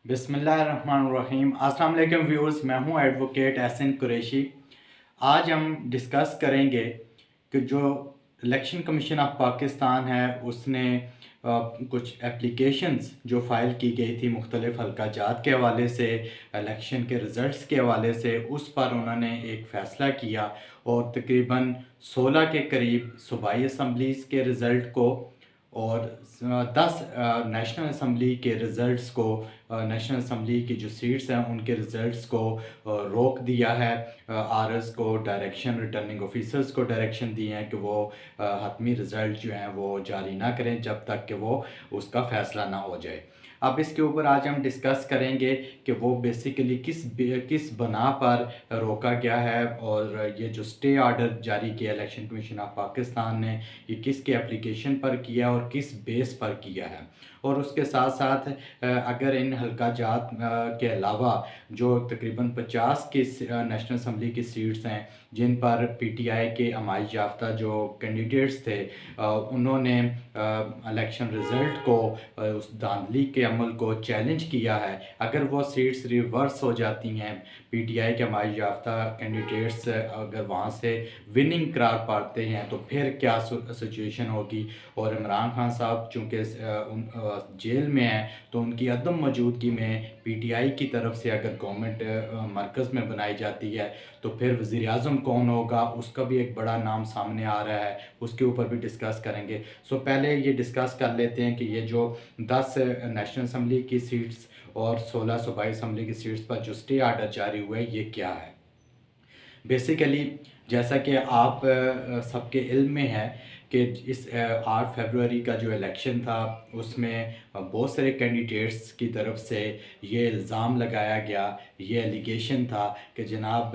बिस्मिल्लाहिर्रहमानिर्रहीम। अस्सलाम वालेकुम व्यूअर्स, मैं हूं एडवोकेट एहसन कुरैशी। आज हम डिस्कस करेंगे कि जो इलेक्शन कमीशन ऑफ पाकिस्तान है उसने कुछ एप्लीकेशंस जो फ़ाइल की गई थी मुख्तलिफ़ हल्का जात के हवाले से, इलेक्शन के रिज़ल्ट्स के हवाले से, उस पर उन्होंने एक फ़ैसला किया और तकरीबन 16 के करीब सूबाई असम्बलीज़ के रिज़ल्ट को और 10 नेशनल असम्बली के रिज़ल्ट्स को, नेशनल असम्बली की जो सीट्स हैं उनके रिज़ल्ट्स को रोक दिया है। आरएस को डायरेक्शन, रिटर्निंग ऑफिसर्स को डायरेक्शन दिए हैं कि वो हतमी रिज़ल्ट जो हैं वो जारी ना करें जब तक कि वो उसका फ़ैसला ना हो जाए। अब इसके ऊपर आज हम डिस्कस करेंगे कि वो बेसिकली किस बना पर रोका गया है और ये जो स्टे ऑर्डर जारी किया इलेक्शन कमीशन ऑफ पाकिस्तान ने, ये किसके एप्लीकेशन पर किया और किस बेस पर किया है। और उसके साथ साथ अगर इन हल्का जात के अलावा जो तकरीबन 50 की नेशनल असम्बली की सीट्स हैं जिन पर पीटीआई के हमायत याफ्ता जो कैंडिडेट्स थे उन्होंने इलेक्शन रिज़ल्ट को, उस धांधली के अमल को चैलेंज किया है, अगर वो सीट्स रिवर्स हो जाती हैं, पीटीआई के हमायत याफ्ता कैंडिडेट्स अगर वहाँ से विनिंग करार पाते हैं तो फिर क्या सिचुएशन होगी। और इमरान खान साहब चूँकि जेल में हैं तो उनकी अदम मौजूदगी में पीटीआई की तरफ से अगर गवर्नमेंट मरकज़ में बनाई जाती है तो फिर वज़ीर आज़म कौन होगा, उसका भी एक बड़ा नाम सामने आ रहा है, उसके ऊपर भी डिस्कस करेंगे। सो पहले ये डिस्कस कर लेते हैं कि ये जो 10 नेशनल असम्बली की सीट्स और 16 सूबाई असम्बली की सीट्स पर जो स्टे ऑर्डर जारी हुए ये क्या है। बेसिकली जैसा कि आप सबके इल्म में है कि इस 8 फरवरी का जो इलेक्शन था उसमें बहुत सारे कैंडिडेट्स की तरफ से ये इल्ज़ाम लगाया गया, ये एलिगेशन था कि जनाब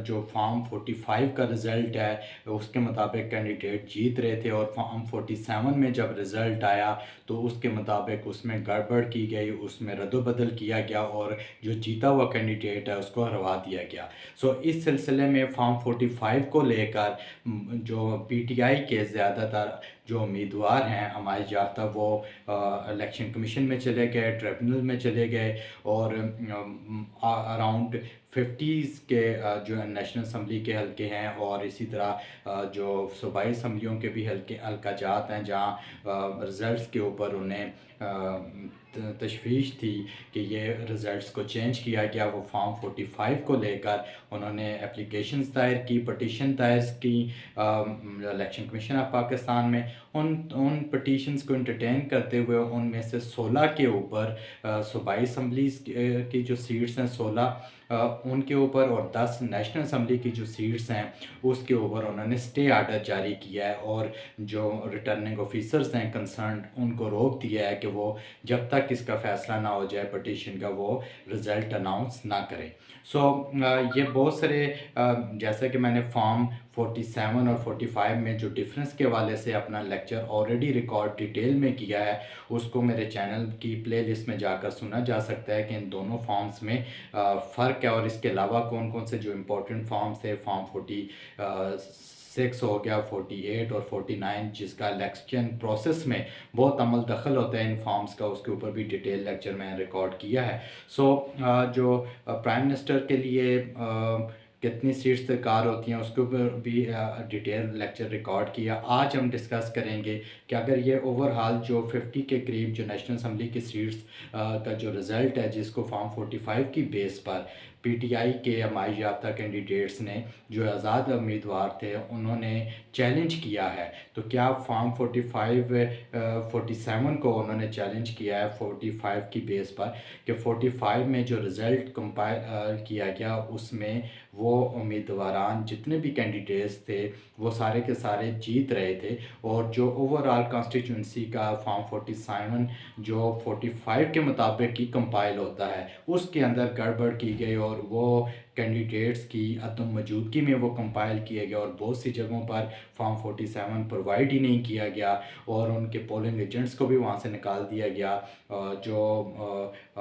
जो फॉर्म 45 का रिज़ल्ट है उसके मुताबिक कैंडिडेट जीत रहे थे और फॉर्म 47 में जब रिज़ल्ट आया तो उसके मुताबिक उसमें गड़बड़ की गई, उसमें रद्द-बदल किया गया और जो जीता हुआ कैंडिडेट है उसको हरवा दिया गया। सो इस सिलसिले में फॉर्म 45 को लेकर जो पीटीआई के ज़्यादातर जो उम्मीदवार हैं हमारे याफ्ता वो इलेक्शन कमीशन में चले गए, ट्रिब्यूनल में चले गए और अराउंड 50s के जो नेशनल असम्बली के हल्के हैं और इसी तरह जो सूबाई असम्बलियों के भी हल्का जात हैं जहाँ रिज़ल्ट्स के ऊपर उन्हें तशवीश थी कि ये रिज़ल्ट्स को चेंज किया गया। वो फॉर्म 45 को लेकर उन्होंने एप्लीकेशंस दायर की, पटिशन दायर की इलेक्शन कमीशन ऑफ पाकिस्तान में। उन पटिशन्स को इंटरटेन करते हुए उनमें से 16 के ऊपर सूबाई असम्बलीज़ की जो सीट्स हैं 16 उनके ऊपर और 10 नेशनल असम्बली की जो सीट्स हैं उसके ऊपर उन्होंने स्टे ऑर्डर जारी किया है और जो रिटर्निंग ऑफिसर्स हैं कंसर्न उनको रोक दिया है कि वो जब तक इसका फ़ैसला ना हो जाए पटिशन का वो रिज़ल्ट अनाउंस ना करें। सो ये बहुत सारे जैसा कि मैंने फॉर्म 47 और 45 में जो डिफरेंस के हवाले से अपना लेक्चर ऑलरेडी रिकॉर्ड डिटेल में किया है उसको मेरे चैनल की प्लेलिस्ट में जाकर सुना जा सकता है कि इन दोनों फॉर्म्स में फ़र्क है और इसके अलावा कौन कौन से जो इम्पोर्टेंट फॉर्म्स थे, फॉर्म 46 हो गया, 48 और 49 जिसका इलेक्शन प्रोसेस में बहुत अमल दखल होता है इन फॉर्म्स का, उसके ऊपर भी डिटेल लेक्चर मैंने रिकॉर्ड किया है। सो जो प्राइम मिनिस्टर के लिए कितनी सीट्स दरकार होती हैं उसके ऊपर भी डिटेल लेक्चर रिकॉर्ड किया। आज हम डिस्कस करेंगे कि अगर ये ओवरऑल जो 50 के करीब जो नेशनल असम्बली की सीट्स का जो रिज़ल्ट है जिसको फॉर्म 45 की बेस पर पीटीआई के हमायत याफ्ता कैंडिडेट्स ने जो आज़ाद उम्मीदवार थे उन्होंने चैलेंज किया है, तो क्या फॉर्म 47 को उन्होंने चैलेंज किया है 45 की बेस पर कि 45 में जो रिज़ल्ट कंपाइल किया गया उसमें वो उम्मीदवारान जितने भी कैंडिडेट्स थे वो सारे के सारे जीत रहे थे और जो ओवरऑल कॉन्स्टिट्यूंसी का फॉर्म 47 जो 45 के मुताबिक ही कंपाइल होता है उसके अंदर गड़बड़ की गई और वो कैंडिडेट्स की अदम मौजूदगी में वो कंपाइल किए गए और बहुत सी जगहों पर फॉर्म 47 प्रोवाइड ही नहीं किया गया और उनके पोलिंग एजेंट्स को भी वहाँ से निकाल दिया गया। जो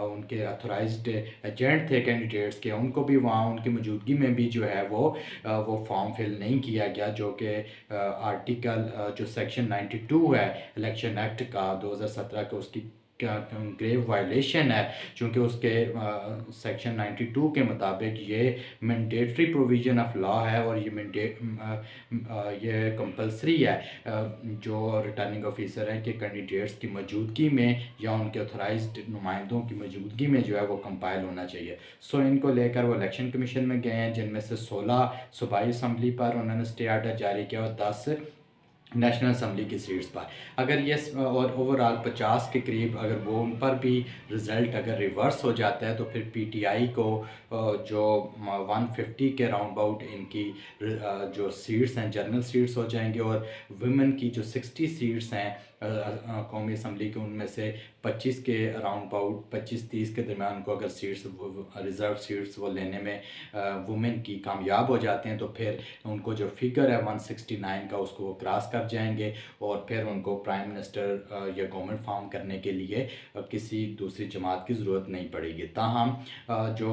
उनके अथोराइज्ड एजेंट थे कैंडिडेट्स के उनको भी वहाँ उनकी मौजूदगी में भी जो है वो फॉर्म फिल नहीं किया गया, जो कि आर्टिकल जो सेक्शन 92 है इलेक्शन एक्ट का 2017 का उसकी ग्रेव वायलेशन है, चूँकि उसके सेक्शन 92 के मुताबिक ये मैंडेटरी प्रोविज़न ऑफ लॉ है और ये कंपलसरी है जो रिटर्निंग ऑफिसर है कि कैंडिडेट्स की मौजूदगी में या उनके ऑथराइज्ड नुमाइंदों की मौजूदगी में जो है वो कंपाइल होना चाहिए। सो इनको लेकर वो इलेक्शन कमीशन में गए हैं, जिनमें से 16 सूबाई असम्बली पर उन्होंने स्टे आर्डर जारी किया और 10 नेशनल असम्बली की सीट्स पर। अगर ये और ओवरऑल 50 के करीब अगर वो उन पर भी रिज़ल्ट अगर रिवर्स हो जाता है तो फिर पीटीआई को जो 150 के राउंड अबाउट इनकी जो सीट्स हैं जनरल सीट्स हो जाएंगे और वुमेन की जो 60 सीट्स हैं कौमी असम्बली के, उनमें से 25 के अराउंड अबाउट 25-30 के दरमियान को अगर सीट्स रिज़र्व सीट्स वो लेने में वुमेन की कामयाब हो जाते हैं तो फिर उनको जो फिगर है 169 का उसको वो क्रॉस कर जाएंगे और फिर उनको प्राइम मिनिस्टर या गवर्नमेंट फॉर्म करने के लिए किसी दूसरी जमात की ज़रूरत नहीं पड़ेगी। ताहम जो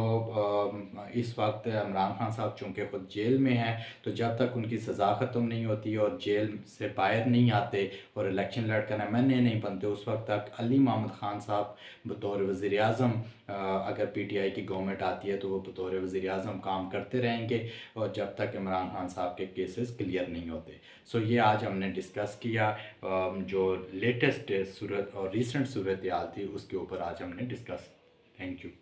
इस वक्त इमरान खान साहब चूँकि ख़ुद जेल में हैं तो जब तक उनकी सज़ा ख़त्म नहीं होती और जेल से बाहर नहीं आते और इलेक्शन लड़कर एमएनए नहीं बनते उस वक्त तक अली मोहम्मद ख़ान साहब बतौर वज़ीर-ए-आज़म अगर पीटीआई की गवर्नमेंट आती है तो वो बतौर वज़ीर-ए-आज़म काम करते रहेंगे और जब तक इमरान खान साहब के केसेस क्लियर नहीं होते। सो ये आज हमने डिस्कस किया जो लेटेस्ट सूरत और रिसेंट सूरत हाल थी उसके ऊपर आज हमने डिस्कस। Thank you.